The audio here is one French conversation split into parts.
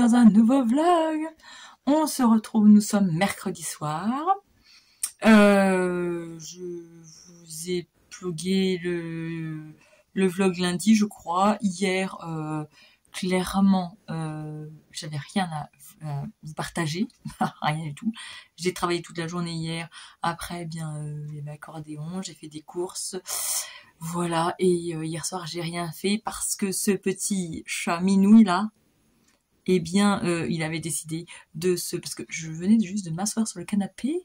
dans un nouveau vlog. On se retrouve, nous sommes mercredi soir. Je vous ai plugué le vlog lundi, je crois. Hier, clairement, j'avais rien à vous partager, rien du tout. J'ai travaillé toute la journée hier. Après, bien, il y avait accordéon, j'ai fait des courses. Voilà, et hier soir, j'ai rien fait parce que ce petit chat minouille là, eh bien, il avait décidé parce que je venais juste de m'asseoir sur le canapé,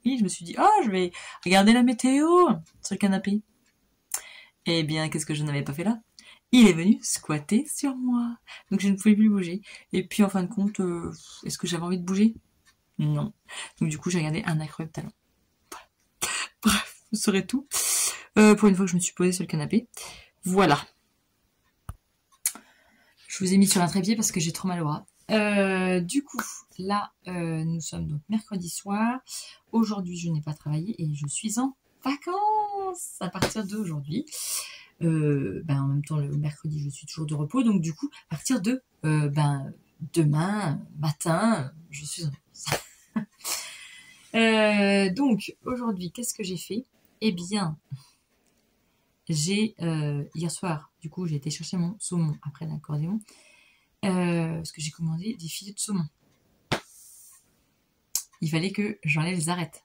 et je me suis dit, oh, je vais regarder la météo sur le canapé. Eh bien, qu'est-ce que je n'avais pas fait là? Il est venu squatter sur moi. Donc je ne pouvais plus bouger. Et puis, en fin de compte, est-ce que j'avais envie de bouger? Non. Donc du coup, j'ai regardé un incroyable talent. Bref, vous saurez tout. Pour une fois que je me suis posée sur le canapé. Voilà. Je vous ai mis sur un trépied parce que j'ai trop mal au bras. Du coup, là, nous sommes donc mercredi soir. Aujourd'hui, je n'ai pas travaillé et je suis en vacances à partir d'aujourd'hui. En même temps, le mercredi, je suis toujours de repos. Donc, du coup, à partir de demain matin, je suis en vacances. Donc, aujourd'hui, qu'est-ce que j'ai fait? Eh bien, j'ai hier soir, du coup, j'ai été chercher mon saumon après l'accordéon. Parce que j'ai commandé des filets de saumon. Il fallait que j'enlève les arêtes.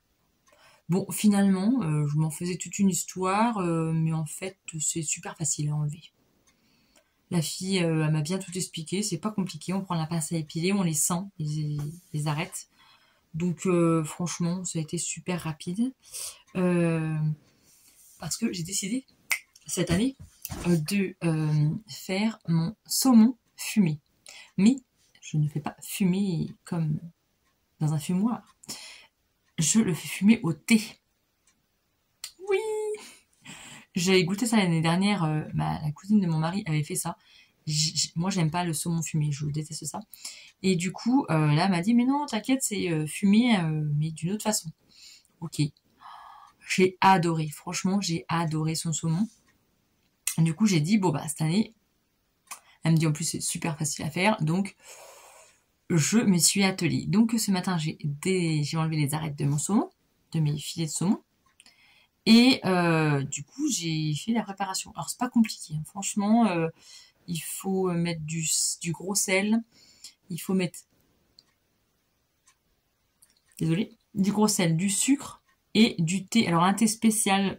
Bon, finalement, je m'en faisais toute une histoire, mais en fait, c'est super facile à enlever. La fille, elle m'a bien tout expliqué, c'est pas compliqué, on prend la pince à épiler, on les sent, les arêtes. Donc, franchement, ça a été super rapide. Parce que j'ai décidé, cette année, de faire mon saumon fumé. Mais je ne fais pas fumer comme dans un fumoir. Je le fais fumer au thé. Oui! J'ai goûté ça l'année dernière. La cousine de mon mari avait fait ça. Moi, j'aime pas le saumon fumé. Je déteste ça. Et du coup, là, elle m'a dit, mais non, t'inquiète, c'est fumé, mais d'une autre façon. Ok. J'ai adoré. Franchement, j'ai adoré son saumon. Et du coup, j'ai dit, bon, bah, cette année, elle me dit, en plus, c'est super facile à faire. Donc, je me suis attelée. Donc, ce matin, j'ai enlevé les arêtes de mon saumon, de mes filets de saumon. Et du coup, j'ai fait la préparation. Alors, c'est pas compliqué, hein. Franchement, il faut mettre du gros sel. Il faut mettre... Désolée. Du gros sel, du sucre et du thé. Alors, un thé spécial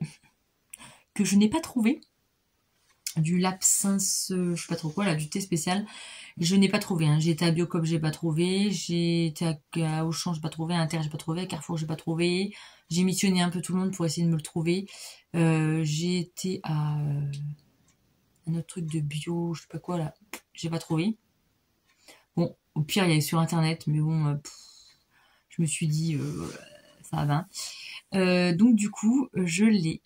que je n'ai pas trouvé. Du l'absinthe, je sais pas trop quoi, là, du thé spécial. Je n'ai pas trouvé, hein. J'ai été à Biocop, j'ai pas trouvé. J'ai été à Auchan, j'ai pas trouvé. À Inter, j'ai pas trouvé. À Carrefour, j'ai pas trouvé. J'ai missionné un peu tout le monde pour essayer de me le trouver. J'ai été à un autre truc de bio, je sais pas quoi, là. J'ai pas trouvé. Bon, au pire, il y a sur Internet, mais bon, je me suis dit, ça va. Donc, du coup, je l'ai...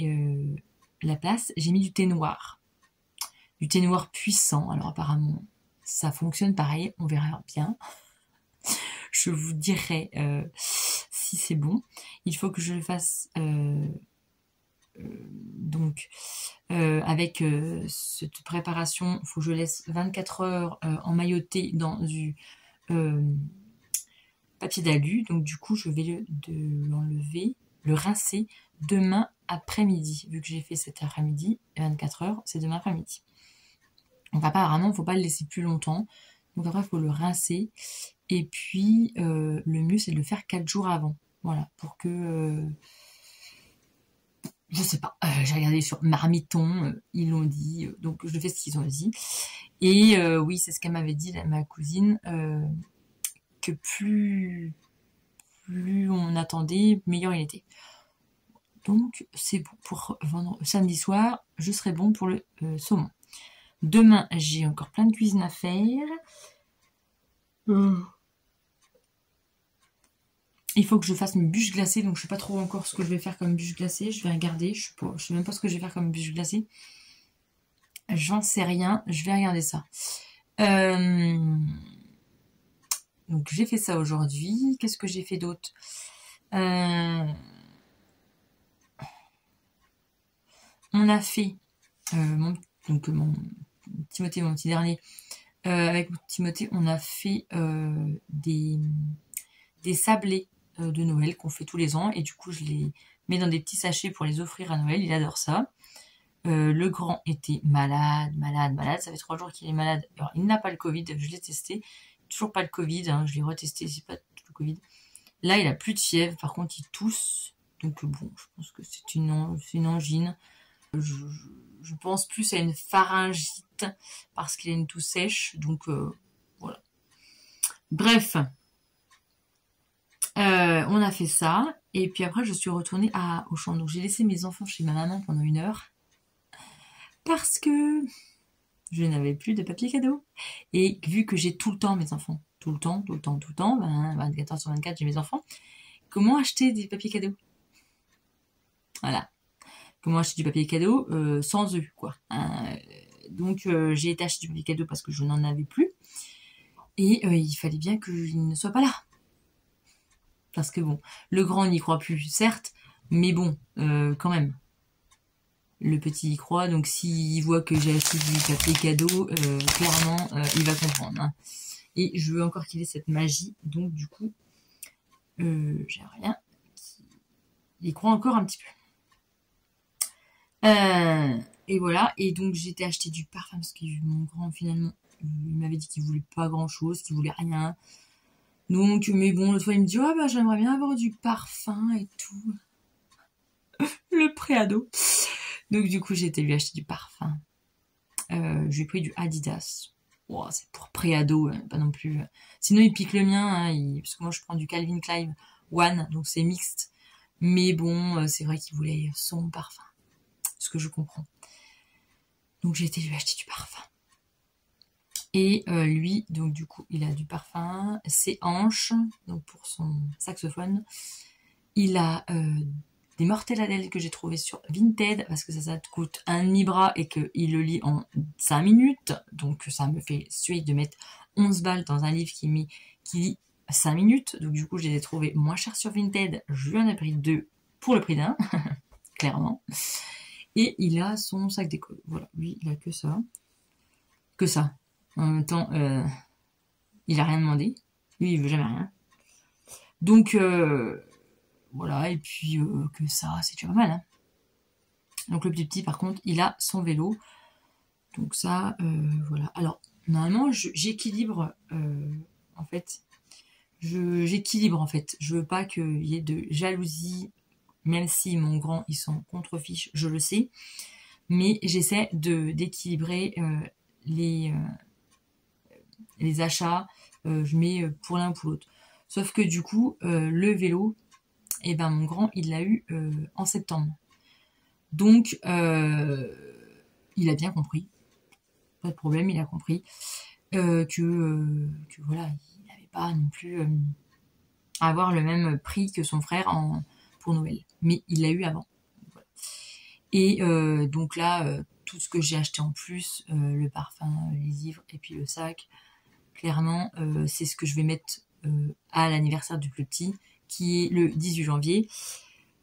la place, j'ai mis du thé noir. Du thé noir puissant. Alors, apparemment, ça fonctionne pareil. On verra bien. Je vous dirai si c'est bon. Il faut que je le fasse donc avec cette préparation. Il faut que je laisse 24 heures emmailloté dans du papier d'alu. Donc du coup, je vais l'enlever, le rincer demain après-midi. Vu que j'ai fait cet après-midi, 24 heures, c'est demain après-midi. Donc apparemment, il ne faut pas le laisser plus longtemps. Donc après, il faut le rincer. Et puis, le mieux, c'est de le faire 4 jours avant. Voilà, pour que... je sais pas, j'ai regardé sur Marmiton, ils l'ont dit. Donc, je fais ce qu'ils ont dit. Et oui, c'est ce qu'elle m'avait dit, ma cousine, que plus on attendait, meilleur il était. Donc, c'est bon pour samedi soir, je serai bon pour le saumon. Demain, j'ai encore plein de cuisine à faire. Il faut que je fasse mes bûches glacées, donc je sais pas trop encore ce que je vais faire comme bûches glacées. Je vais regarder, je sais même pas ce que je vais faire comme bûches glacées. J'en sais rien, je vais regarder ça. Donc j'ai fait ça aujourd'hui. Qu'est-ce que j'ai fait d'autre? On a fait mon Timothée, mon petit dernier, avec Timothée, on a fait des sablés de Noël qu'on fait tous les ans. Et du coup, je les mets dans des petits sachets pour les offrir à Noël. Il adore ça. Le grand était malade. Ça fait 3 jours qu'il est malade. Alors, il n'a pas le Covid. Je l'ai testé. Toujours pas le Covid. Hein. Je l'ai retesté. C'est pas le Covid. Là, il a plus de fièvre. Par contre, il tousse. Donc bon, je pense que c'est une angine. Je pense plus à une pharyngite parce qu'il a une toux sèche. Donc voilà. Bref. On a fait ça. Et puis après, je suis retournée au champ. Donc j'ai laissé mes enfants chez ma maman pendant 1 heure. Parce que je n'avais plus de papier cadeau. Et vu que j'ai tout le temps mes enfants, tout le temps, 24 sur 24, j'ai mes enfants, comment acheter des papiers cadeaux? Voilà. Comment acheter du papier cadeau sans eux, quoi. Donc j'ai été acheter du papier cadeau parce que je n'en avais plus. Et il fallait bien qu'il ne soit pas là. Parce que bon, le grand n'y croit plus, certes, mais bon, quand même. Le petit y croit, donc s'il voit que j'ai acheté du papier cadeau, clairement, il va comprendre. Hein. Et je veux encore qu'il ait cette magie, donc du coup, j'ai rien. Il y croit encore un petit peu. Et voilà, et donc j'ai été acheter du parfum, parce que mon grand, finalement, il m'avait dit qu'il voulait pas grand-chose, qu'il voulait rien. Donc, mais bon, l'autre fois, il me dit, oh bah j'aimerais bien avoir du parfum et tout. Le préado. Donc du coup, j'ai été lui acheter du parfum. Je lui ai pris du Adidas. Oh, c'est pour préado, pas non plus. Sinon, il pique le mien, hein, parce que moi, je prends du Calvin Klein One, donc c'est mixte. Mais bon, c'est vrai qu'il voulait son parfum. Ce que je comprends. Donc j'ai été lui acheter du parfum. Et lui, donc du coup, il a du parfum, ses hanches, donc pour son saxophone. Il a des mortelladelles que j'ai trouvé sur Vinted, parce que ça te coûte 1,5 bras et qu'il le lit en 5 minutes. Donc ça me fait suer de mettre 11 balles dans un livre qui lit 5 minutes. Donc du coup, je les ai trouvés moins chers sur Vinted. Je lui en ai pris 2 pour le prix d'un, clairement. Et il a son sac d'école. Voilà, lui, il a que ça. Que ça. En même temps, il a rien demandé. Lui, il veut jamais rien. Donc, voilà, et puis que ça, c'est déjà pas mal. Hein. Donc le petit, par contre, il a son vélo. Donc ça, voilà. Alors, normalement, j'équilibre, en fait. J'équilibre, en fait. Je veux pas qu'il y ait de jalousie, même si mon grand, il s'en contrefiche, je le sais. Mais j'essaie d'équilibrer les achats, je mets pour l'un ou pour l'autre. Sauf que du coup, le vélo, et ben mon grand, il l'a eu en septembre. Donc, il a bien compris. Pas de problème, il a compris que voilà, il n'avait pas non plus à avoir le même prix que son frère pour Noël. Mais il l'a eu avant. Voilà. Et donc là, tout ce que j'ai acheté en plus, le parfum, les livres et puis le sac, clairement, c'est ce que je vais mettre à l'anniversaire du plus petit, qui est le 18 janvier.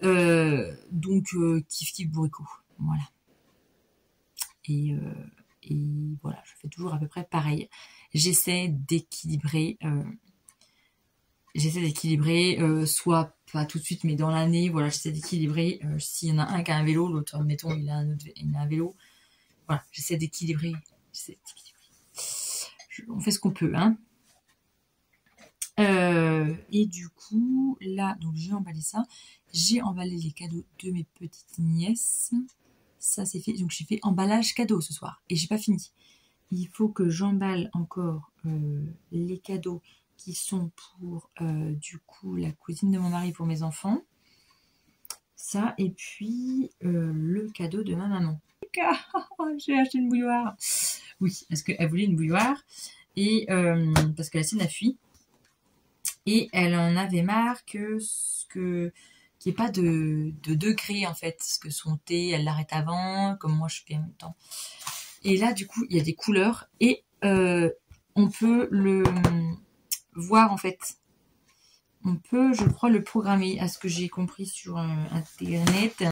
Donc, kiff kiff bourricot. Voilà. Et voilà, je fais toujours à peu près pareil. J'essaie d'équilibrer, soit pas tout de suite, mais dans l'année, voilà, j'essaie d'équilibrer. S'il y en a un qui a un vélo, l'autre, mettons, il a un vélo. Voilà, j'essaie d'équilibrer. On fait ce qu'on peut, hein. Et du coup, là, donc j'ai emballé ça. J'ai emballé les cadeaux de mes petites nièces. Ça, c'est fait. Donc, j'ai fait emballage cadeau ce soir. Et j'ai pas fini. Il faut que j'emballe encore les cadeaux qui sont pour, du coup, la cousine de mon mari pour mes enfants. Ça, et puis le cadeau de ma maman. J'ai acheté une bouilloire. Oui, parce qu'elle voulait une bouilloire. Et parce que la sienne a fui. Et elle en avait marre qu'il n'y ait pas de degré, en fait. Parce que son thé, elle l'arrête avant, comme moi je fais en même temps. Et là, du coup, il y a des couleurs. Et on peut le voir, en fait. On peut, je crois, le programmer, à ce que j'ai compris sur Internet.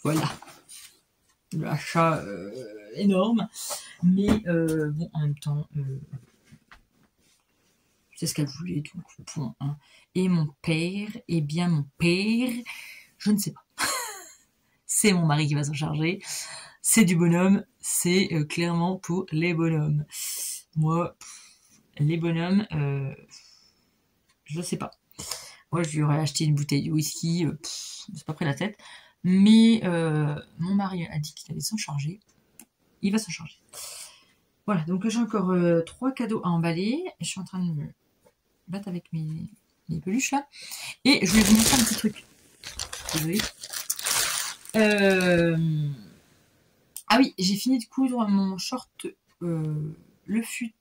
Voilà. l'achat énorme. Mais bon, en même temps, c'est ce qu'elle voulait, donc point. Hein. Et mon père, eh bien mon père, je ne sais pas. C'est mon mari qui va s'en charger. C'est du bonhomme, c'est clairement pour les bonhommes. Moi, les bonhommes, je sais pas. Moi, je lui aurais acheté une bouteille de whisky, c'est pas pris la tête. Mais mon mari a dit qu'il allait s'en charger. Il va s'en charger. Voilà, donc j'ai encore 3 cadeaux à emballer. Je suis en train de me battre avec mes peluches là. Et je vais vous montrer un petit truc. Désolée. Ah oui, j'ai fini de coudre mon short le fut.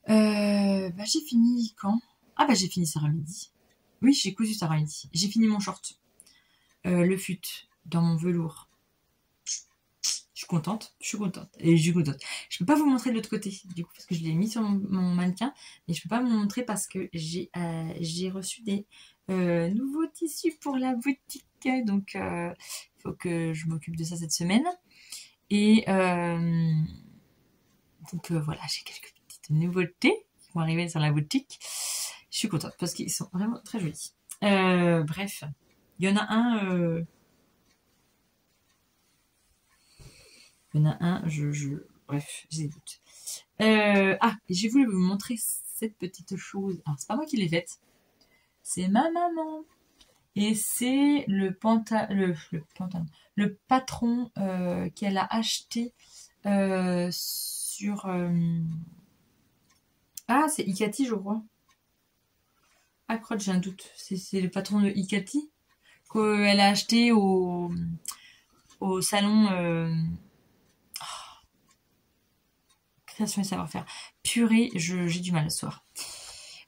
J'ai fini quand? Ah bah j'ai fini cet après-midi. Oui, j'ai cousu cet après-midi. J'ai fini mon short. Le fut dans mon velours. Je suis contente, et je suis contente. Je peux pas vous montrer de l'autre côté, du coup, parce que je l'ai mis sur mon mannequin, mais je peux pas vous montrer parce que j'ai reçu des nouveaux tissus pour la boutique, donc il faut que je m'occupe de ça cette semaine. Et donc voilà, j'ai quelques petites nouveautés qui vont arriver sur la boutique. Je suis contente parce qu'ils sont vraiment très jolis. Bref, il y en a un. Bref, j'ai des doutes. J'ai voulu vous montrer cette petite chose. Alors, c'est pas moi qui l'ai faite. C'est ma maman. Et c'est le patron qu'elle a acheté sur... Ah, c'est Ikati, je crois. Ah, crotte, j'ai un doute. C'est le patron de Ikati qu'elle a acheté au salon... Création et savoir-faire. Purée, j'ai du mal ce soir.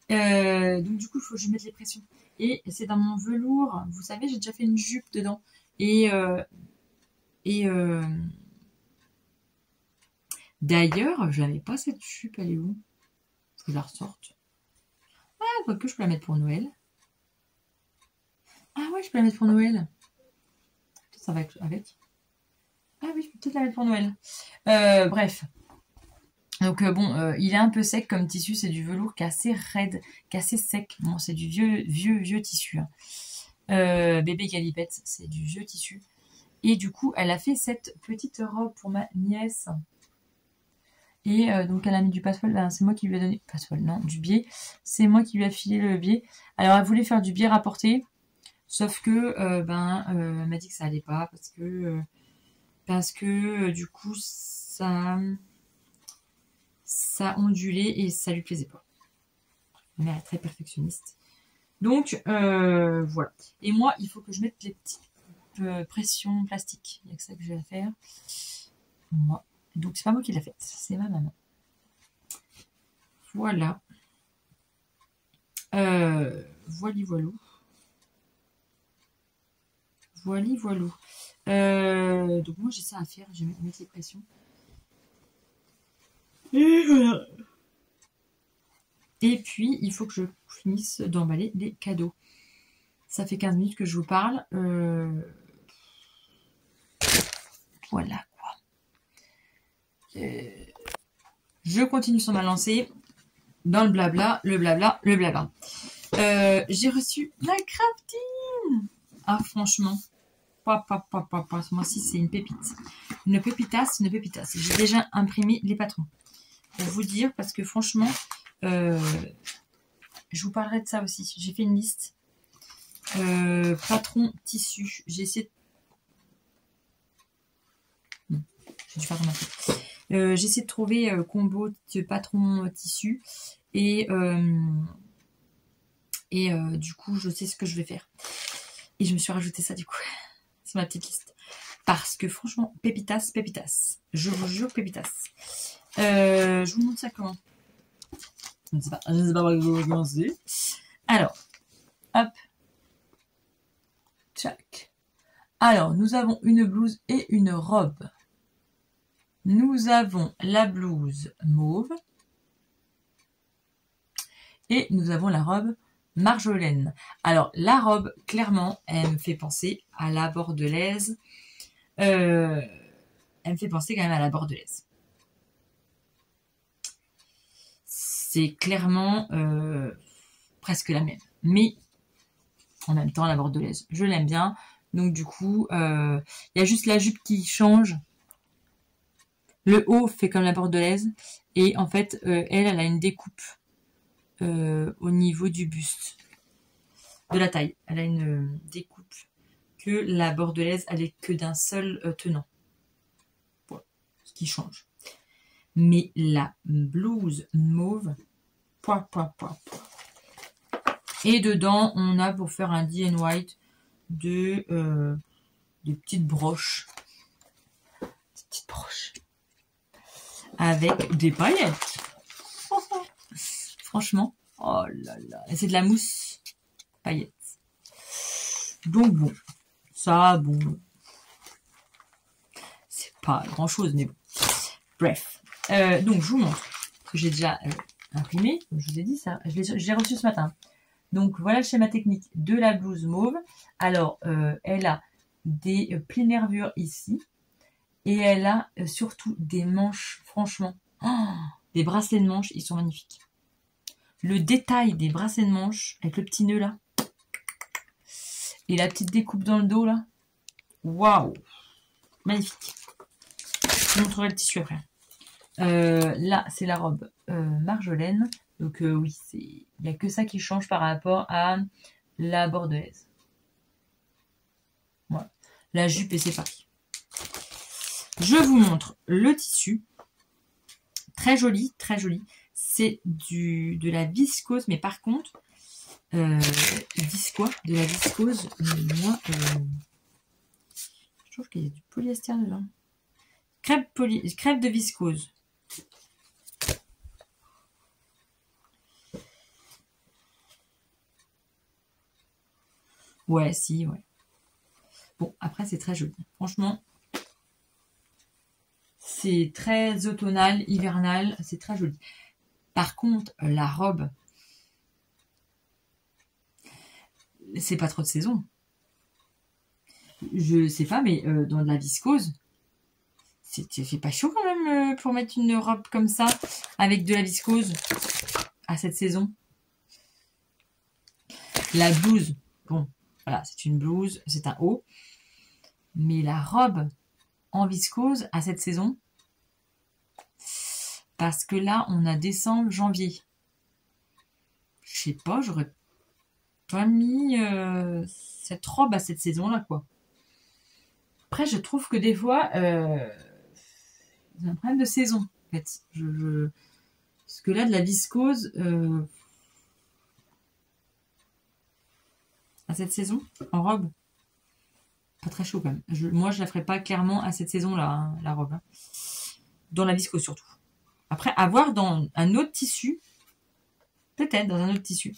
Donc du coup, il faut que je mette les pressions. Et c'est dans mon velours. Vous savez, j'ai déjà fait une jupe dedans. D'ailleurs, je n'avais pas cette jupe. Elle est où? Faut que je la ressorte. Ah, quoique je peux la mettre pour Noël. Ah ouais, je peux la mettre pour Noël. Ça va avec. Ah oui, je peux peut-être la mettre pour Noël. Bref. Donc bon, il est un peu sec comme tissu, c'est du velours qui est assez raide, qui est assez sec. Bon, c'est du vieux tissu. Hein. Bébé Galipette, c'est du vieux tissu. Et du coup, elle a fait cette petite robe pour ma nièce. Et donc elle a mis du passepoil, c'est moi qui lui ai donné... Passepoil, non, du biais. C'est moi qui lui ai filé le biais. Alors elle voulait faire du biais rapporté, sauf que elle m'a dit que ça allait pas, parce que du coup, ça ondulait et ça lui plaisait pas. Ma mère est très perfectionniste. Donc, voilà. Et moi, il faut que je mette les petites pressions plastiques. Il n'y a que ça que j'ai à faire. Moi. Donc, c'est pas moi qui l'ai faite. C'est ma maman. Voilà. Voili voilou. Voili voilou. Donc, moi, j'ai ça à faire. Je vais mettre les pressions. Et voilà. Et puis, il faut que je finisse d'emballer les cadeaux. Ça fait 15 minutes que je vous parle. Voilà quoi. Je continue sur ma lancée. Dans le blabla. J'ai reçu la crafting. Ah, franchement. Ce mois-ci, c'est une pépite. Une pépitasse. J'ai déjà imprimé les patrons. Pour vous dire, parce que franchement... je vous parlerai de ça aussi. J'ai fait une liste. Patron tissu. J'ai essayé j'ai essayé de trouver combo de patron tissu. Et du coup, je sais ce que je vais faire. Et je me suis rajouté ça du coup. C'est ma petite liste. Parce que franchement, pépitas. Je vous jure, pépitas. Je vous montre ça comment. Je ne sais pas par où commencer. Alors, hop. Tchac. Alors, nous avons une blouse et une robe. Nous avons la blouse mauve. Et nous avons la robe Marjolaine. Alors, la robe, clairement, elle me fait penser à la bordelaise. elle me fait penser quand même à la bordelaise. C'est clairement presque la même. Mais en même temps, la bordelaise, je l'aime bien. Donc du coup, il y a juste la jupe qui change. Le haut fait comme la bordelaise. Et en fait, elle a une découpe au niveau du buste. De la taille. Elle a une découpe que la bordelaise, elle est que d'un seul tenant. Voilà. Ce qui change. Mais la blouse mauve, poids. Et dedans, on a pour faire un DN white des petites broches. Des petites broches. Avec des paillettes. Franchement. Oh là là. Et c'est de la mousse paillettes. Donc bon. Ça, bon. C'est pas grand chose, mais bon. Bref. Donc je vous montre que j'ai déjà imprimé. Comme je vous ai dit, ça. Je l'ai reçu ce matin. Donc voilà le schéma technique de la blouse mauve. Alors, elle a des plis nervures ici. Et elle a surtout des manches, franchement. Oh, des bracelets de manches, ils sont magnifiques. Le détail des bracelets de manches, avec le petit nœud là. Et la petite découpe dans le dos là. Waouh! Magnifique. Je vous montrerai le tissu après. Là, c'est la robe Marjolaine. Donc oui, il n'y a que ça qui change par rapport à la bordelaise. Voilà. La jupe et c'est parti. Je vous montre le tissu. Très joli, très joli. C'est de la viscose, mais par contre, ils disent quoi? De la viscose. Moi, je trouve qu'il y a du polyester dedans. Crêpe de viscose. Ouais, si, ouais. Bon, après, c'est très joli. Franchement, c'est très automnal, hivernal. C'est très joli. Par contre, la robe, c'est pas trop de saison. Je sais pas, mais dans de la viscose, c'est pas chaud quand même pour mettre une robe comme ça avec de la viscose à cette saison. La blouse, bon, voilà, c'est une blouse, c'est un haut. Mais la robe en viscose à cette saison, parce que là, on a décembre, janvier. Je sais pas, j'aurais pas mis cette robe à cette saison-là, quoi. Après, je trouve que des fois, il y a un problème de saison, en fait. Parce que là, de la viscose à cette saison, en robe, pas très chaud quand même. Moi, je la ferais pas clairement à cette saison-là, hein, la robe. Hein. Dans la viscose surtout. Après, avoir dans un autre tissu, peut-être dans un autre tissu.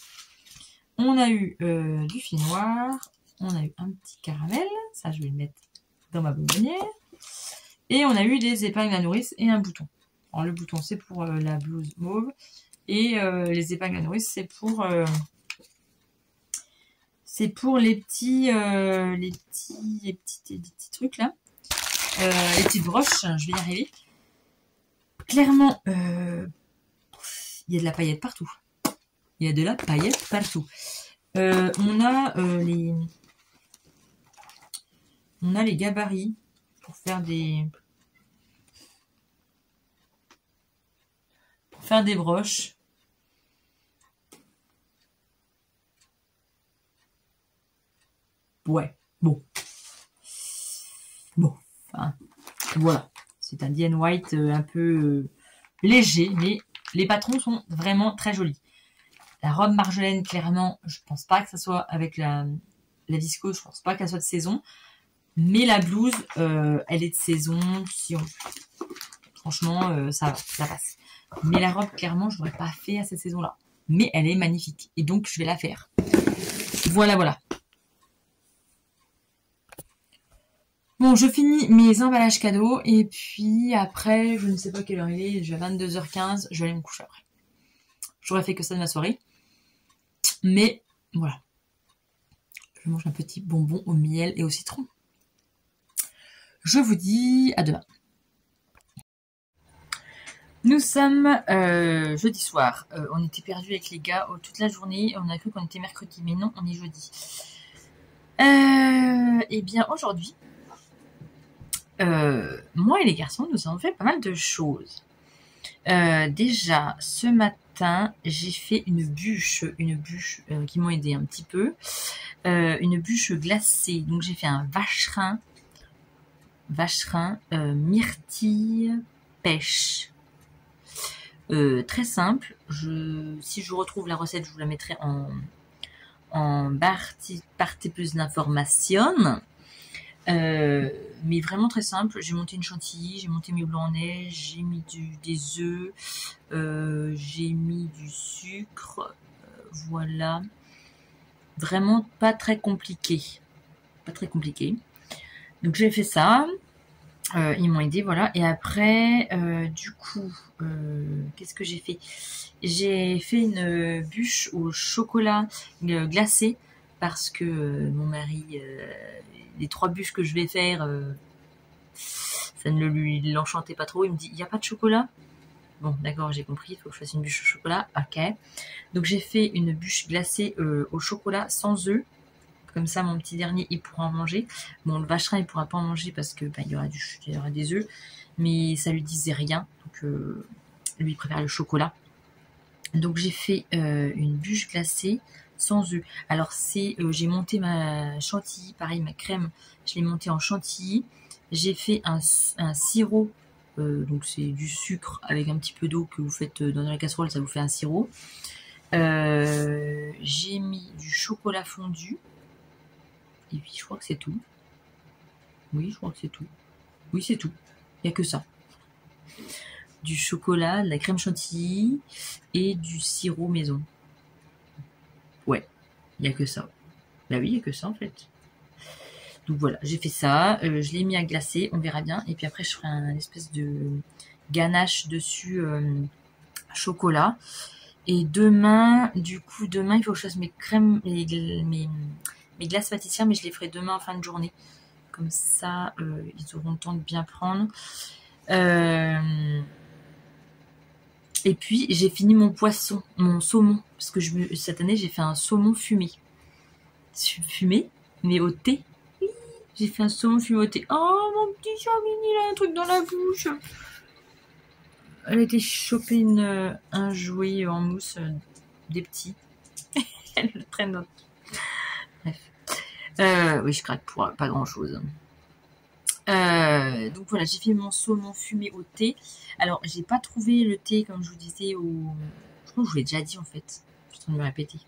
On a eu du fil noir, on a eu un petit caramel, ça je vais le mettre dans ma bonbonnière. Et on a eu des épingles à nourrice et un bouton. Alors le bouton c'est pour la blouse mauve et les épingles à nourrice c'est pour les petits trucs là, les petites broches. Je vais y arriver. Clairement, il y a de la paillette partout. Il y a de la paillette partout. On a les gabarits pour faire des broches. Ouais, bon. Enfin, voilà. C'est un DN white un peu léger, mais les patrons sont vraiment très jolis. La robe Marjolaine, clairement, je pense pas que ça soit avec la viscose, je pense pas qu'elle soit de saison. Mais la blouse, elle est de saison, si on... Franchement, ça passe. Mais la robe, clairement, je l'aurais pas fait à cette saison-là. Mais elle est magnifique. Et donc, je vais la faire. Voilà. Bon, je finis mes emballages cadeaux. Et puis, après, je ne sais pas quelle heure il est. Déjà 22h15. Je vais aller me coucher après. J'aurais fait que ça de ma soirée. Mais, voilà. Je mange un petit bonbon au miel et au citron. Je vous dis à demain. Nous sommes jeudi soir. On était perdus avec les gars toute la journée. On a cru qu'on était mercredi, mais non, on est jeudi. Et bien aujourd'hui, moi et les garçons, nous avons fait pas mal de choses. Déjà, ce matin, j'ai fait une bûche qui m'ont aidé un petit peu. Une bûche glacée. Donc j'ai fait un vacherin, myrtille, pêche. Très simple. Si je retrouve la recette, je vous la mettrai en partie plus d'informations. Mais vraiment très simple. J'ai monté une chantilly, j'ai monté mes blancs en neige, j'ai mis des œufs, j'ai mis du sucre, voilà. Vraiment pas très compliqué. Pas très compliqué. Donc j'ai fait ça. Ils m'ont aidé, voilà. Et après, du coup, qu'est-ce que j'ai fait? J'ai fait une bûche au chocolat glacé parce que mon mari, les 3 bûches que je vais faire, ça ne l'enchantait pas trop. Il me dit, il n'y a pas de chocolat? Bon, d'accord, j'ai compris, il faut que je fasse une bûche au chocolat. Ok. Donc j'ai fait une bûche glacée au chocolat sans œufs. Comme ça, mon petit dernier, il pourra en manger. Bon, le vacherin, il pourra pas en manger parce que il y aura des œufs, mais ça lui disait rien. Donc, lui, il préfère le chocolat. Donc, j'ai fait une bûche glacée sans œufs. Alors, j'ai monté ma chantilly, pareil, ma crème, je l'ai montée en chantilly. J'ai fait un sirop, donc c'est du sucre avec un petit peu d'eau que vous faites dans la casserole, ça vous fait un sirop. J'ai mis du chocolat fondu. Et puis je crois que c'est tout. Oui, je crois que c'est tout. Oui, c'est tout. Il n'y a que ça. Du chocolat, de la crème chantilly et du sirop maison. Ouais, il n'y a que ça. Bah oui, il n'y a que ça en fait. Donc voilà, j'ai fait ça. Je l'ai mis à glacer, on verra bien. Et puis après, je ferai un espèce de ganache dessus chocolat. Et demain, il faut que je fasse mes crèmes, mes glaces pâtissières, mais je les ferai demain en fin de journée. Comme ça, ils auront le temps de bien prendre. Et puis, j'ai fini mon saumon. Parce que cette année, j'ai fait un saumon fumé. Fumé, mais au thé. Oui, j'ai fait un saumon fumé au thé. Oh, mon petit Charmini, il a un truc dans la bouche. Elle a été choper un jouet en mousse des petits. Elle le traîne dans... Bref. Oui, je craque pour pas grand-chose. Donc voilà, j'ai fait mon saumon fumé au thé. Alors, j'ai pas trouvé le thé, comme je vous disais, je crois que je vous l'ai déjà dit en fait. Je suis en train de me répéter.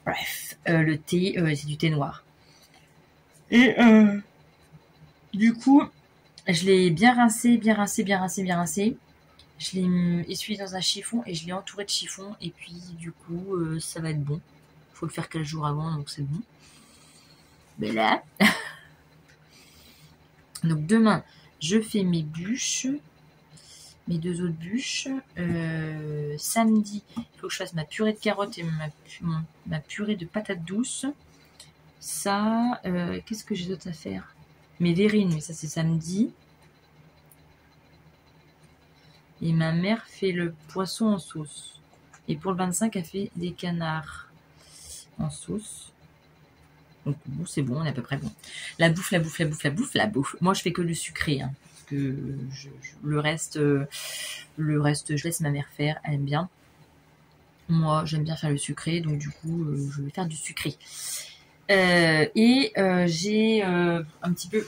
Bref, le thé, c'est du thé noir. Et du coup, je l'ai bien rincé. Je l'ai essuyé dans un chiffon et je l'ai entouré de chiffon. Et puis, du coup, ça va être bon. Faut le faire 4 jours avant, donc c'est bon. Mais là... Donc demain, je fais mes bûches, mes 2 autres bûches. Samedi, il faut que je fasse ma purée de carottes et ma purée de patates douces. Ça, qu'est-ce que j'ai d'autre à faire? Mes verrines, mais ça c'est samedi. Et ma mère fait le poisson en sauce. Et pour le 25, elle fait des canards en sauce. Donc bon, c'est bon, on est à peu près bon. La bouffe. Moi, je fais que le sucré, hein, parce que le reste, je laisse ma mère faire. Elle aime bien. Moi, j'aime bien faire le sucré, donc du coup, je vais faire du sucré. Et j'ai un petit peu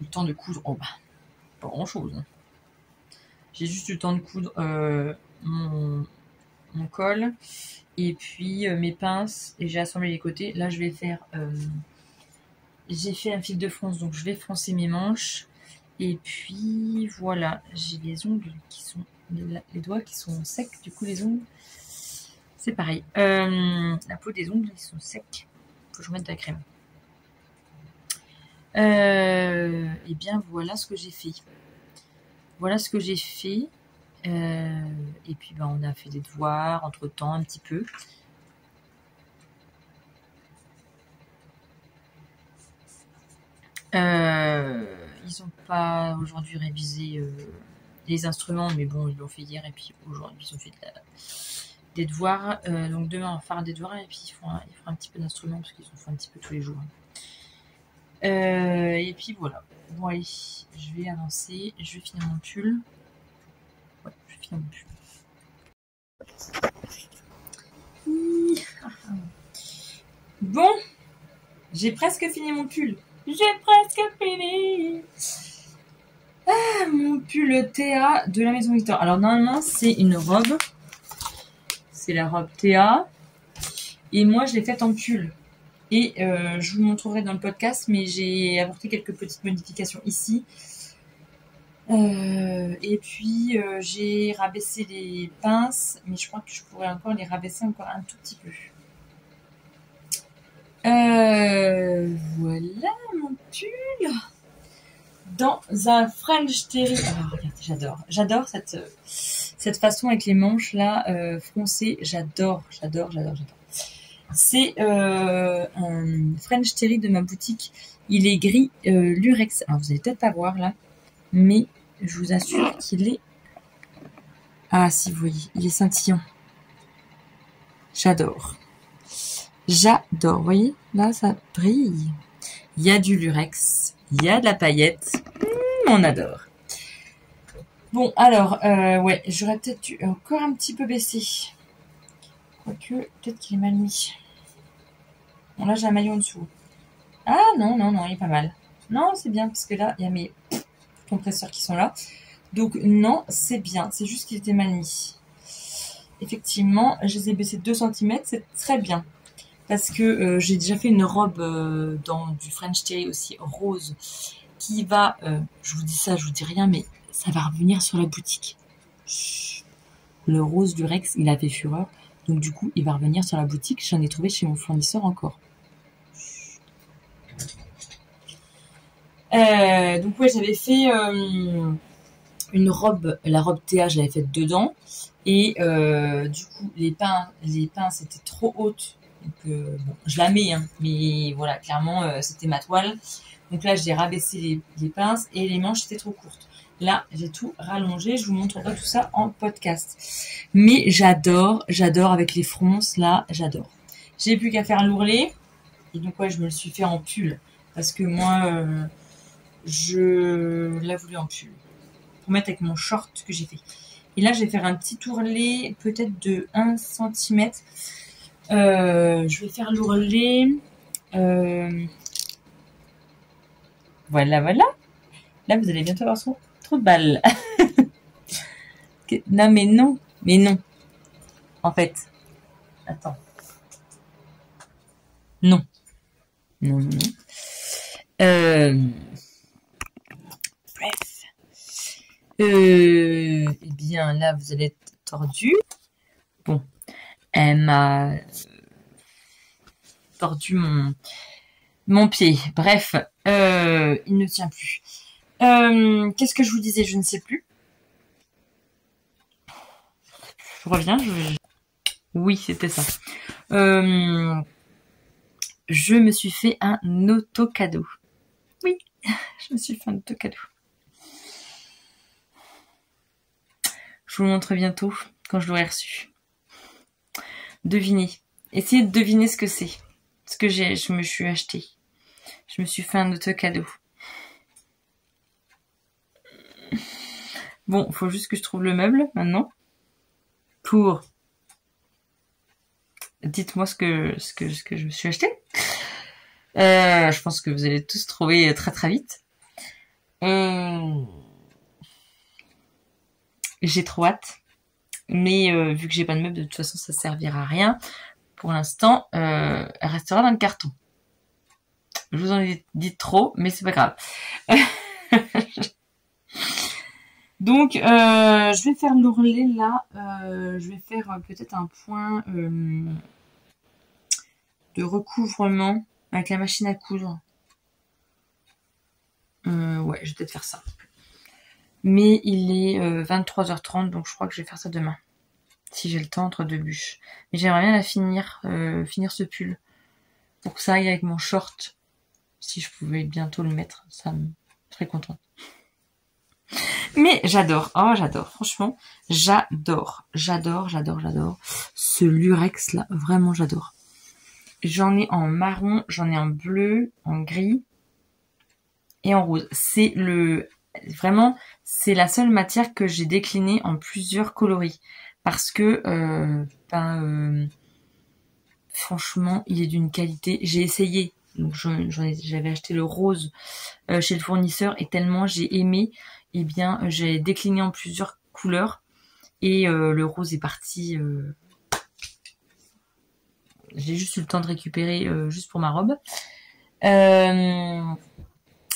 le temps de coudre. Oh bah, pas grand chose. Hein. J'ai juste eu le temps de coudre mon col et puis mes pinces et j'ai assemblé les côtés. Là, je vais faire. J'ai fait un fil de France, donc je vais froncer mes manches. Et puis voilà, j'ai les ongles qui sont les doigts qui sont secs. Du coup, les ongles, c'est pareil. La peau des ongles, ils sont secs. Faut que je remette de la crème. Et bien voilà ce que j'ai fait. Voilà ce que j'ai fait. Et puis ben, on a fait des devoirs entre temps un petit peu. Ils ont pas aujourd'hui révisé les instruments, mais bon, ils l'ont fait hier et puis aujourd'hui ils ont fait des devoirs. Donc demain on va faire des devoirs et puis ils feront un petit peu d'instruments parce qu'ils en font un petit peu tous les jours. Et puis voilà. Bon allez, je vais avancer, je vais finir mon pull. Ouais, je vais finir mon pull. Bon, j'ai presque fini mon pull. J'ai presque fini. Ah, mon pull Théa de la Maison Victor. Alors normalement c'est une robe. C'est la robe Théa. Et moi je l'ai faite en pull. Et je vous montrerai dans le podcast, mais j'ai apporté quelques petites modifications ici. Et puis j'ai rabaissé les pinces, mais je crois que je pourrais encore les rabaisser encore un tout petit peu. Voilà mon pull dans un French Terry. Ah, regardez, j'adore cette façon avec les manches là froncées. J'adore. C'est un French Terry de ma boutique. Il est gris lurex. Alors vous allez peut-être pas voir là, mais je vous assure qu'il est... Ah si vous voyez, il est scintillant. J'adore. Vous voyez, là ça brille. Il y a du lurex, il y a de la paillette. On adore. Bon alors, ouais, j'aurais peut-être dû encore un petit peu baisser. Quoique, peut-être qu'il est mal mis. Bon là j'ai un maillot en dessous. Ah non, il est pas mal. Non, c'est bien parce que là, il y a mes compresseurs qui sont là. Donc non, c'est bien. C'est juste qu'il était mal mis. Effectivement, je les ai baissés de 2 cm. C'est très bien. Parce que j'ai déjà fait une robe dans du French Terry aussi rose. Qui va... je vous dis ça, je vous dis rien, mais ça va revenir sur la boutique. Chut. Le rose du Rex, il a fait fureur. Donc du coup, il va revenir sur la boutique. J'en ai trouvé chez mon fournisseur encore. Donc ouais, j'avais fait une robe, la robe Théa, je l'avais faite dedans, et du coup les pinces étaient trop hautes, donc bon, je la mets, hein, mais voilà, clairement c'était ma toile, donc là j'ai rabaissé les pinces et les manches étaient trop courtes. Là j'ai tout rallongé, je vous montrerai tout ça en podcast, mais j'adore avec les fronces là, j'adore. J'ai plus qu'à faire l'ourlet, et donc ouais, je me le suis fait en pull, parce que moi je l'ai voulu en pull pour mettre avec mon short que j'ai fait. Et là, je vais faire un petit ourlet peut-être de 1 cm. Je vais faire l'ourlet. Voilà. Là, vous allez bientôt avoir trop de balles. Non, mais non. En fait. Attends. Non. Bref. Eh bien, là, vous allez être tordu. Bon. Elle m'a tordu mon pied. Bref. Il ne tient plus. Qu'est-ce que je vous disais? Je ne sais plus. Je reviens. Oui, c'était ça. Je me suis fait un auto-cadeau. Oui, je me suis fait un auto-cadeau. Je vous le montre bientôt quand je l'aurai reçu. Devinez. Essayez de deviner ce que c'est. Ce que je me suis acheté. Je me suis fait un auto-cadeau. Bon, il faut juste que je trouve le meuble maintenant. Pour... Dites-moi ce que je me suis acheté. Je pense que vous allez tous trouver très très vite. J'ai trop hâte. Mais vu que j'ai pas de meuble, de toute façon, ça servira à rien. Pour l'instant, elle restera dans le carton. Je vous en ai dit trop, mais c'est pas grave. Donc, je vais faire l'ourlet là. Je vais faire peut-être un point de recouvrement avec la machine à coudre. Ouais, je vais peut-être faire ça. Mais il est 23h30, donc je crois que je vais faire ça demain. Si j'ai le temps entre deux bûches. Mais j'aimerais bien la finir ce pull. Pour que ça aille avec mon short. Si je pouvais bientôt le mettre, ça me serait contente. Mais j'adore. Oh, j'adore. Franchement, j'adore. J'adore, j'adore, j'adore. Ce lurex là, vraiment j'adore. J'en ai en marron, j'en ai en bleu, en gris et en rose. C'est vraiment, c'est la seule matière que j'ai déclinée en plusieurs coloris. Parce que, franchement, il est d'une qualité. J'ai essayé. Donc j'avais acheté le rose chez le fournisseur et tellement j'ai aimé, eh bien j'ai décliné en plusieurs couleurs et le rose est parti. J'ai juste eu le temps de récupérer juste pour ma robe.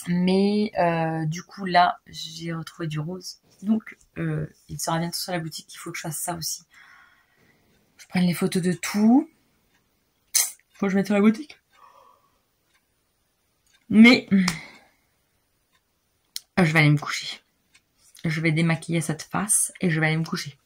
Mais du coup là j'ai retrouvé du rose. Donc il sera bientôt sur la boutique. Il faut que je fasse ça aussi. Je prenne les photos de tout. Faut que je mette sur la boutique. Mais je vais aller me coucher. Je vais démaquiller cette face et je vais aller me coucher.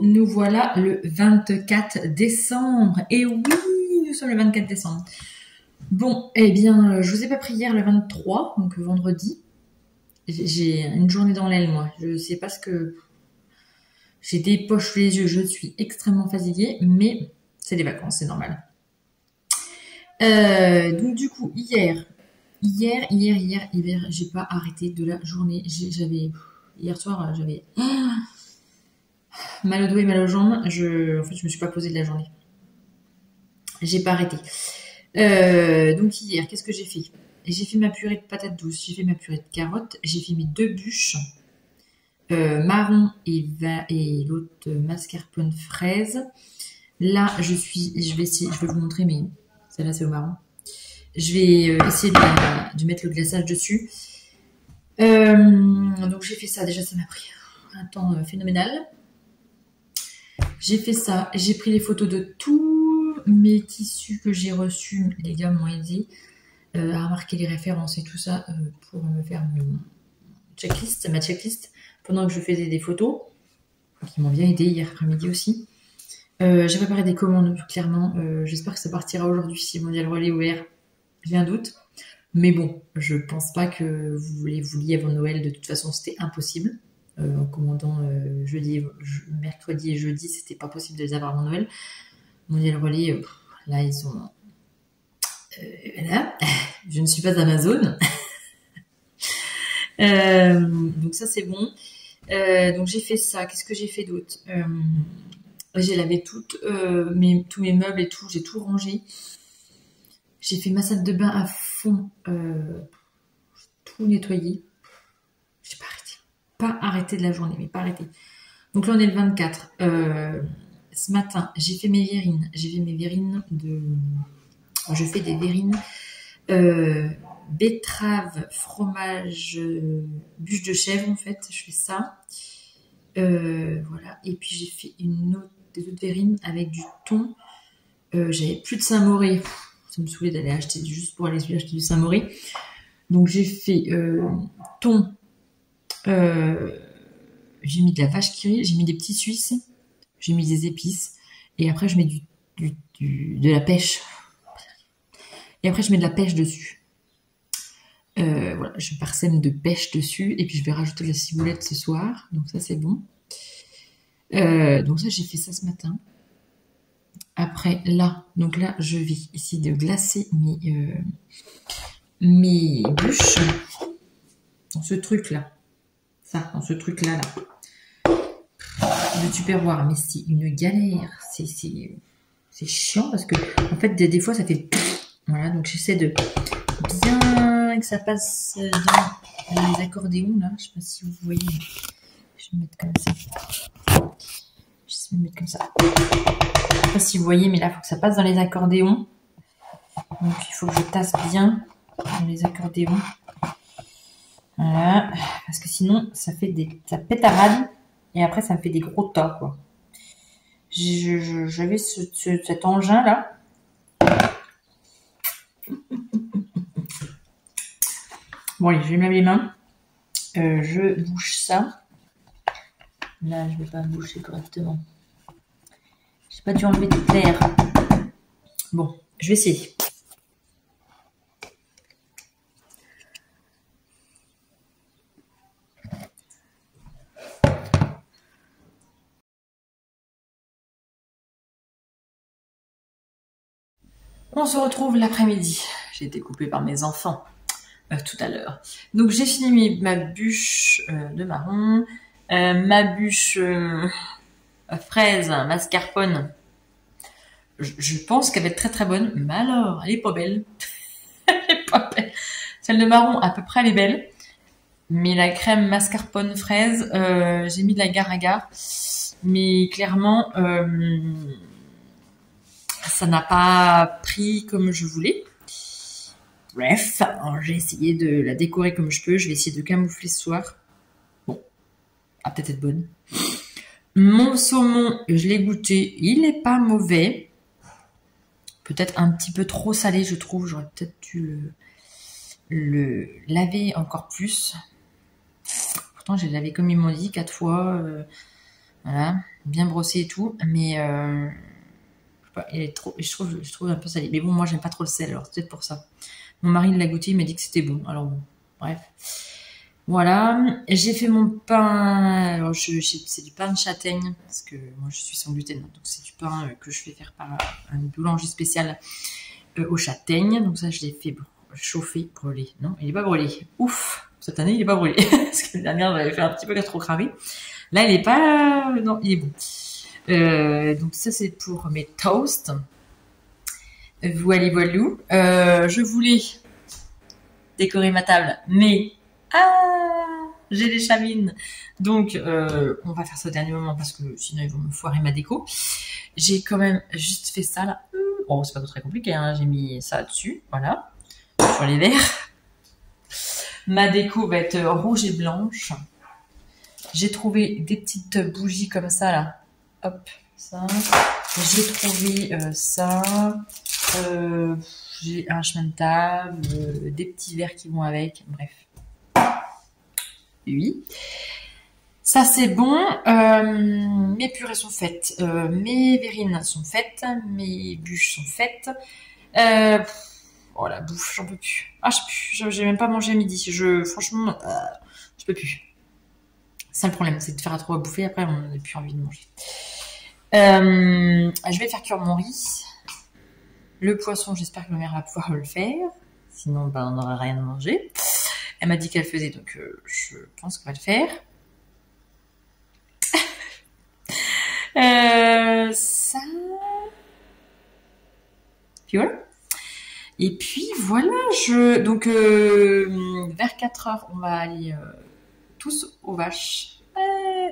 Nous voilà le 24 décembre. Et oui, nous sommes le 24 décembre. Bon, eh bien, je vous ai pas pris hier le 23, donc vendredi. J'ai une journée dans l'aile, moi. Je sais pas ce que... J'ai des poches sous les yeux, je suis extrêmement fatiguée, mais c'est des vacances, c'est normal. Donc du coup, hier, j'ai pas arrêté de la journée. Hier soir, j'avais... mal au dos et mal aux jambes. En fait, je me suis pas posée de la journée. J'ai pas arrêté. Donc hier, qu'est-ce que j'ai fait? J'ai fait ma purée de patates douces, j'ai fait ma purée de carottes, j'ai fait mes 2 bûches, marron et l'autre mascarpone fraise. Là, je vais vous montrer, mais celle-là c'est au marron. Je vais essayer de mettre le glaçage dessus. Donc j'ai fait ça, déjà ça m'a pris un temps phénoménal. J'ai fait ça, j'ai pris les photos de tous mes tissus que j'ai reçus. Les gars m'ont aidé à remarquer les références et tout ça pour me faire ma checklist pendant que je faisais des photos. Donc ils m'ont bien aidé hier après-midi aussi. J'ai préparé des commandes, clairement. J'espère que ça partira aujourd'hui si Mondial Relais est ouvert. J'ai un doute. Mais bon, je pense pas que vous les vouliez avant Noël. De toute façon, c'était impossible. En commandant mercredi et jeudi, c'était pas possible de les avoir avant Noël. Mondial Relais, là, ils ont... voilà. Je ne suis pas Amazon. Donc ça, c'est bon. Donc j'ai fait ça. Qu'est-ce que j'ai fait d'autre? J'ai lavé tous mes meubles et tout. J'ai tout rangé. J'ai fait ma salle de bain à fond. Tout nettoyé. J'ai pas arrêté de la journée, mais pas arrêté. Donc là, on est le 24. Ce matin, j'ai fait mes verrines. Je fais des verrines betterave, fromage, bûche de chèvre en fait. Je fais ça. Voilà. Et puis j'ai fait des autres verrines avec du thon. J'avais plus de Saint-Mauré. Ça me saoulait d'aller acheter juste pour aller acheter du Saint-Mauré. Donc j'ai fait thon. J'ai mis de la vache qui rit, j'ai mis des petits suisses, j'ai mis des épices, et après je mets de la pêche. Et après je mets de la pêche dessus. Voilà, je parsème de pêche dessus, et puis je vais rajouter de la ciboulette ce soir, donc ça c'est bon. Donc ça j'ai fait ça ce matin. Après là, je vais essayer de glacer mes bûches dans ce truc là. Ça, dans ce truc là. Le tupperware, mais c'est une galère. C'est chiant parce que en fait des fois ça fait voilà, donc j'essaie de bien que ça passe dans les accordéons là. Je sais pas si vous voyez. Je vais me mettre comme ça. Je vais me mettre comme ça. Je sais pas si vous voyez, mais là il faut que ça passe dans les accordéons. Donc il faut que je tasse bien. les accordéons. Voilà, parce que sinon ça fait ça pétarade et après ça me fait des gros tas quoi. J'avais cet engin là. Bon allez, je vais me laver les mains. Je bouche ça. Là, je vais pas me boucher correctement. J'ai pas dû enlever toute l'air. Bon, je vais essayer. On se retrouve l'après-midi. J'ai été coupée par mes enfants tout à l'heure. Donc j'ai fini ma bûche de marron, ma bûche fraise mascarpone. Je pense qu'elle va être très très bonne, mais alors elle est pas belle. Elle est pas belle. Celle de marron à peu près elle est belle, mais la crème mascarpone fraise, j'ai mis de l'agar-agar, mais clairement ça n'a pas pris comme je voulais. Bref, j'ai essayé de la décorer comme je peux. Je vais essayer de camoufler ce soir. Bon, elle va peut-être être bonne. Mon saumon, je l'ai goûté. Il n'est pas mauvais. Peut-être un petit peu trop salé, je trouve. J'aurais peut-être dû le laver encore plus. Pourtant, j'ai lavé comme ils m'ont dit 4 fois. Voilà, bien brossé et tout. Mais il est trop, je trouve un peu salé. Mais bon, moi, j'aime pas trop le sel, alors c'est peut-être pour ça. Mon mari l'a goûté, il m'a dit que c'était bon. Alors bon, bref. Voilà, j'ai fait mon pain. Alors c'est du pain de châtaigne parce que moi je suis sans gluten, donc c'est du pain que je fais faire par un boulanger spécial aux châtaignes. Donc ça, je l'ai fait chauffer, brûler. Non, il est pas brûlé. Ouf, cette année il est pas brûlé parce que l'année dernière j'avais fait un petit peu trop cramé. Là, il est pas. Non, il est bon. Donc ça c'est pour mes toasts. Voilà. Je voulais décorer ma table, mais j'ai les chamines. Donc, on va faire ça au dernier moment parce que sinon ils vont me foirer ma déco. J'ai quand même juste fait ça là. Oh, c'est pas très compliqué, hein. J'ai mis ça dessus, voilà, sur les verres. Ma déco va être rouge et blanche. J'ai trouvé des petites bougies comme ça là. Hop, ça. J'ai trouvé ça. J'ai un chemin de table, des petits verres qui vont avec, bref. Oui. Ça c'est bon. Mes purées sont faites. Mes verrines sont faites. Mes bûches sont faites. Oh la bouffe, j'en peux plus. Ah, j'ai même pas mangé à midi. Franchement, je peux plus. C'est le problème, c'est de faire à trop à bouffer. Après, on n'a plus envie de manger. Je vais faire cuire mon riz. Le poisson, j'espère que ma mère va pouvoir le faire. Sinon, ben, on n'aura rien à manger. Elle m'a dit qu'elle faisait, donc je pense qu'on va le faire. Ça. Puis voilà. Et puis voilà, donc vers 4h, on va aller tous aux vaches.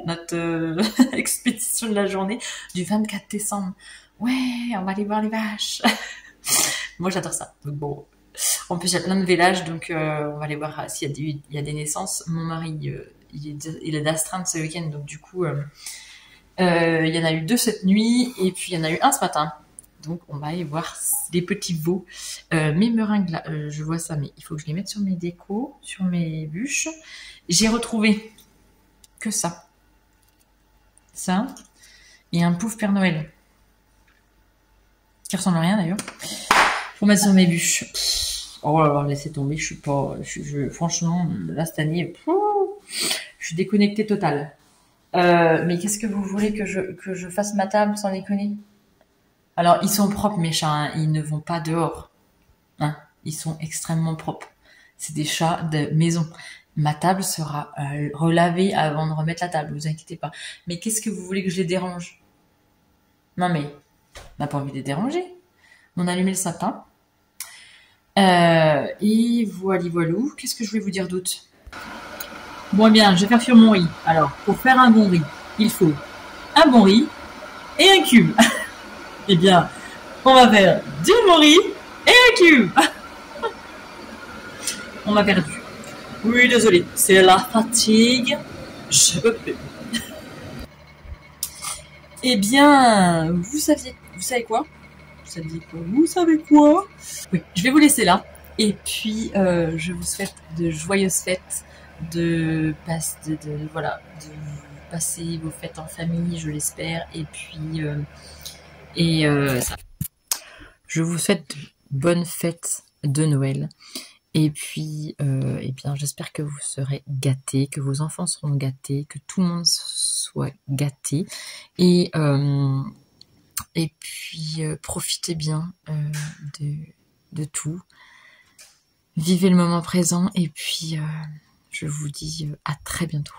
Notre expédition de la journée du 24 décembre. Ouais, on va aller voir les vaches. Moi, j'adore ça. Donc bon, en plus, il y a plein de villages, donc on va aller voir s'il y a des naissances. Mon mari, il est d'astreinte ce week-end, donc du coup, il y en a eu 2 cette nuit, et puis il y en a eu un ce matin. Donc, on va aller voir les petits veaux. Mes meringues, là, je vois ça, mais il faut que je les mette sur mes décos, sur mes bûches. J'ai retrouvé que ça. Ça. Et un pouf Père Noël. Qui ressemble à rien, d'ailleurs. Pour mettre sur mes bûches. Oh là là, laissez tomber, je suis pas... franchement, là, cette année, je suis déconnectée totale. Mais qu'est-ce que vous voulez que je fasse ma table sans déconner? Alors, ils sont propres, mes chats, hein. Ils ne vont pas dehors. Hein. Ils sont extrêmement propres. C'est des chats de maison. Ma table sera relavée avant de remettre la table, vous inquiétez pas. Mais qu'est-ce que vous voulez que je les dérange? Non mais, on n'a pas envie de les déranger. On a allumé le sapin. Et voilou. Qu'est-ce que je voulais vous dire d'autre? Bon, bien, je vais faire cuire mon riz. Alors, pour faire un bon riz, il faut un bon riz et un cube. Eh bien, on va faire du bon riz et un cube. On m'a perdu. Oui, désolé, c'est la fatigue. Je peux plus. Eh bien, vous savez quoi? Vous savez quoi? Oui, je vais vous laisser là. Et puis, je vous souhaite de joyeuses fêtes, voilà, de passer vos fêtes en famille, je l'espère. Et puis, je vous souhaite de bonnes fêtes de Noël. Et puis, eh bien, j'espère que vous serez gâtés, que vos enfants seront gâtés, que tout le monde soit gâté. Et puis, profitez bien de tout. Vivez le moment présent. Et puis, je vous dis à très bientôt.